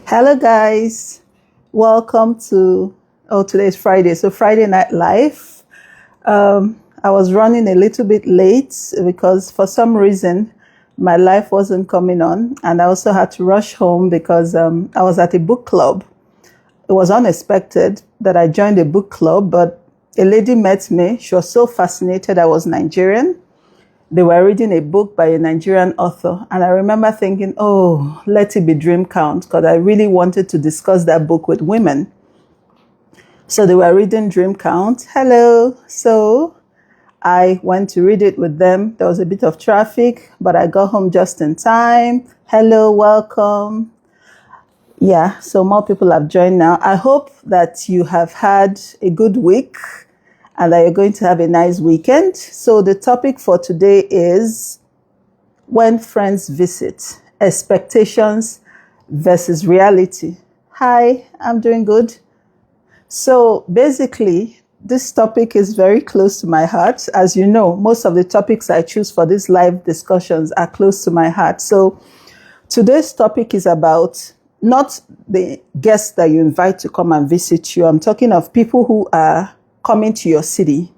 Hello, guys. Welcome to, today is Friday, so Friday Night Live. I was running a little bit late because for some reason my life wasn't coming on, and I also had to rush home because I was at a book club. It was unexpected that I joined a book club, but a lady met me. She was so fascinated I was Nigerian. They were reading a book by a Nigerian author. And I remember thinking, oh, let it be Dream Count, because I really wanted to discuss that book with women. So they were reading Dream Count. Hello. So I went to read it with them. There was a bit of traffic, but I got home just in time. Hello, welcome. Yeah, so more people have joined now. I hope that you have had a good week and that you're going to have a nice weekend. So the topic for today is when friends visit, expectations versus reality. Hi, I'm doing good. So basically, this topic is very close to my heart. As you know, most of the topics I choose for these live discussions are close to my heart. So today's topic is about not the guests that you invite to come and visit you. I'm talking of people who are coming to your city,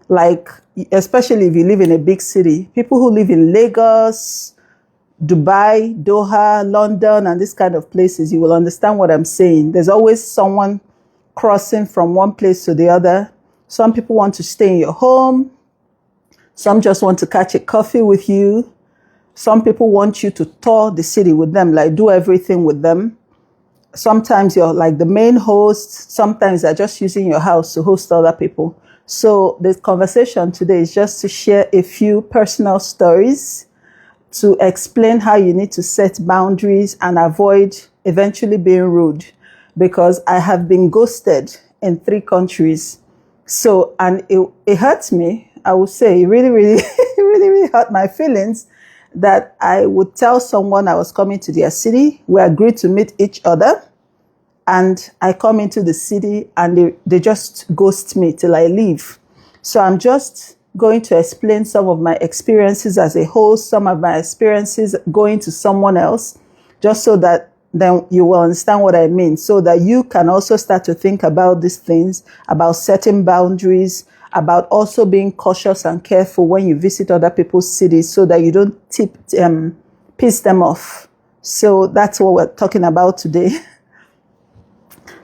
like especially if you live in a big city, people who live in Lagos, Dubai, Doha, London, and this kind of places, you will understand what I'm saying. There's always someone crossing from one place to the other. Some people want to stay in your home. Some just want to catch a coffee with you. Some people want you to tour the city with them, like do everything with them. Sometimes you're like the main host. Sometimes they're just using your house to host other people. So the conversation today is just to share a few personal stories to explain how you need to set boundaries and avoid eventually being rude, because I have been ghosted in 3 countries. So, and it hurts me. I would say it really, really, really hurt my feelings that I would tell someone I was coming to their city. We agreed to meet each other. And I come into the city and they just ghost me till I leave. So I'm just going to explain some of my experiences as a host, some of my experiences going to someone else, just so that then you will understand what I mean, so that you can also start to think about these things, about setting boundaries, about also being cautious and careful when you visit other people's cities so that you don't piss them off. So that's what we're talking about today.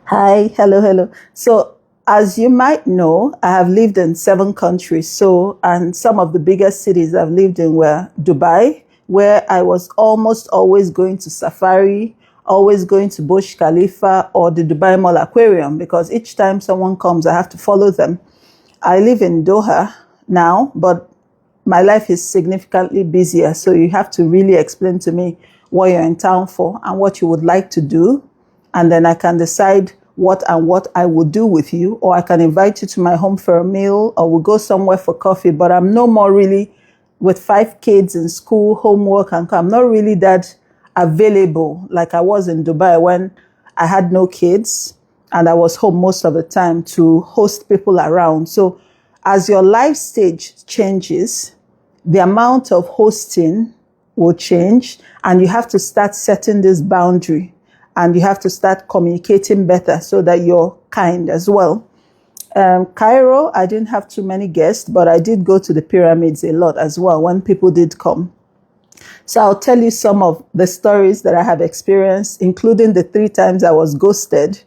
Hi, hello. So, as you might know, I have lived in 7 countries. So, and some of the biggest cities I've lived in were Dubai, where I was almost always going to safari, always going to Burj Khalifa or the Dubai Mall Aquarium, because each time someone comes, I have to follow them. I live in Doha now, but my life is significantly busier. So you have to really explain to me what you're in town for and what you would like to do. And then I can decide what I would do with you, or I can invite you to my home for a meal, or we'll go somewhere for coffee. But I'm no more really, with 5 kids in school, homework, and I'm not really that available like I was in Dubai when I had no kids and I was home most of the time to host people around. So as your life stage changes, the amount of hosting will change, and you have to start setting this boundary. And you have to start communicating better so that you're kind as well. Cairo, I didn't have too many guests, but I did go to the pyramids a lot as well when people did come. So I'll tell you some of the stories that I have experienced, including the 3 times I was ghosted.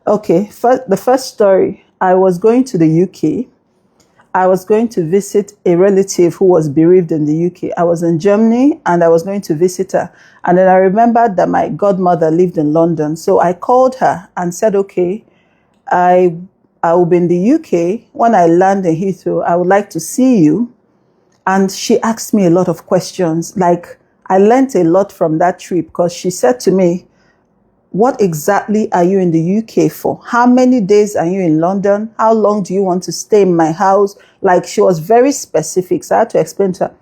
Okay, the first story, I was going to the UK. I was going to visit a relative who was bereaved in the UK. I was in Germany and I was going to visit her. And then I remembered that my godmother lived in London. So I called her and said, okay, I will be in the UK. When I land in Heathrow, I would like to see you. And she asked me a lot of questions. Like, I learned a lot from that trip, because she said to me, what exactly are you in the UK for? How many days are you in London? How long do you want to stay in my house? Like, she was very specific. So I had to explain to her,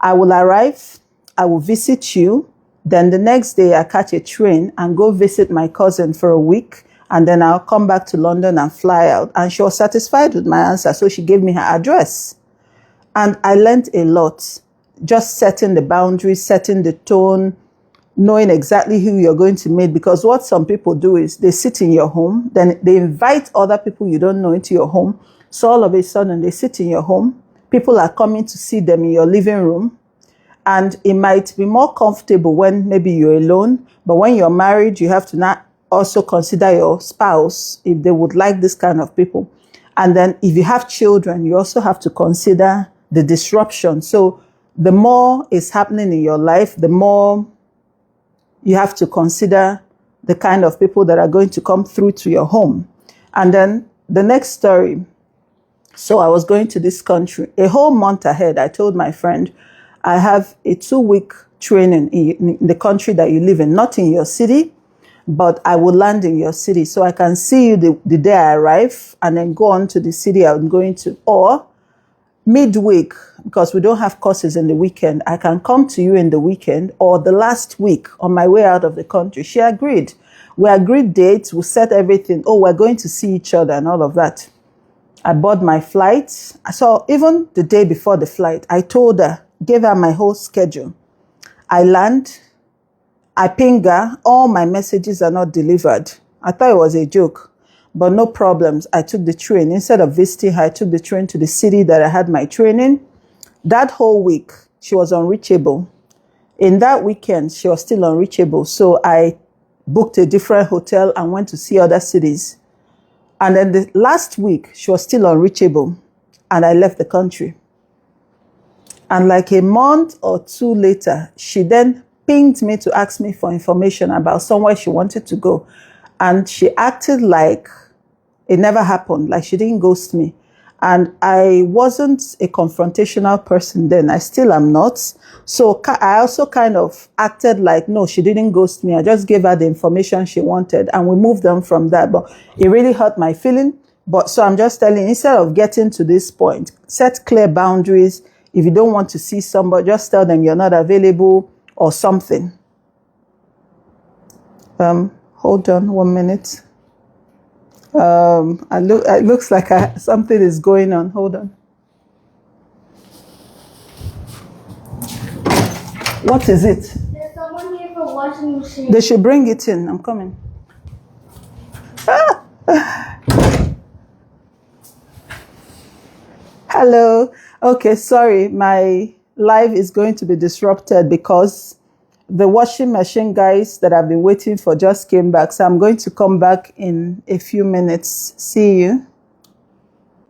I will arrive, I will visit you. Then the next day I catch a train and go visit my cousin for a week. And then I'll come back to London and fly out. And she was satisfied with my answer. So she gave me her address. And I learned a lot. Just setting the boundaries, setting the tone, knowing exactly who you're going to meet, because what some people do is they sit in your home, then they invite other people you don't know into your home. So all of a sudden they sit in your home. People are coming to see them in your living room. And it might be more comfortable when maybe you're alone. But when you're married, you have to not also consider your spouse if they would like this kind of people. And then if you have children, you also have to consider the disruption. So the more is happening in your life, the more you have to consider the kind of people that are going to come through to your home. And then the next story. So I was going to this country. A whole month ahead, I told my friend, I have a 2-week training in the country that you live in, not in your city, but I will land in your city. So I can see you the day I arrive and then go on to the city I'm going to. Or midweek, because we don't have courses in the weekend, I can come to you in the weekend or the last week on my way out of the country. She agreed. We agreed dates, we set everything. Oh, we're going to see each other and all of that. I bought my flight. So even the day before the flight, I told her, gave her my whole schedule. I land, I ping her, all my messages are not delivered. I thought it was a joke, but no problems. I took the train. Instead of visiting her, I took the train to the city that I had my training. That whole week, she was unreachable. In that weekend, she was still unreachable. So I booked a different hotel and went to see other cities. And then the last week, she was still unreachable. And I left the country. And like a month or two later, she then pinged me to ask me for information about somewhere she wanted to go. And she acted like it never happened, like she didn't ghost me. And I wasn't a confrontational person then. I still am not. So I also kind of acted like, no, she didn't ghost me. I just gave her the information she wanted and we moved on from that. But it really hurt my feeling. But so I'm just telling you, instead of getting to this point, set clear boundaries. If you don't want to see somebody, just tell them you're not available or something. Hold on 1 minute. It looks like something is going on. Hold on. What is it? There's someone here for washing machine. They should bring it in. I'm coming. Hello. Okay, sorry. My live is going to be disrupted because the washing machine guys that I've been waiting for just came back. So I'm going to come back in a few minutes. See you.